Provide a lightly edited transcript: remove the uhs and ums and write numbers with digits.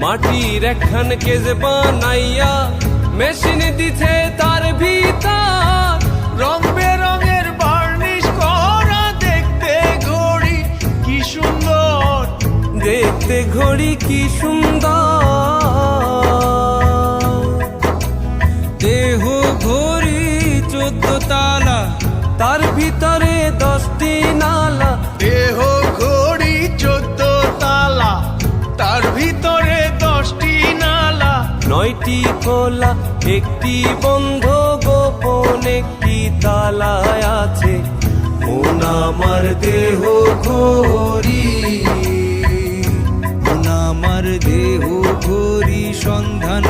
মাটির একখান কেজ বানাইয়া মেশিন দিছে তার ভিতর, রং বেরঙের বার্নিশ করা দেখতে ঘড়ি কি সুন্দর, দেখতে ঘড়ি কি সুন্দর। দেহ ঘড়ি 14 তালা, তার ভিতরে 10টি নালা। দেহ ঘড়ি 14 তালা, তার ভিতরে 10টি নালা। 9টি খোলা, 1টি বন্ধ, গোপন 1টি তালায় আছে মন আমার দেহ ঘড়ি। মন আমার দেহ ঘড়ি সন্ধান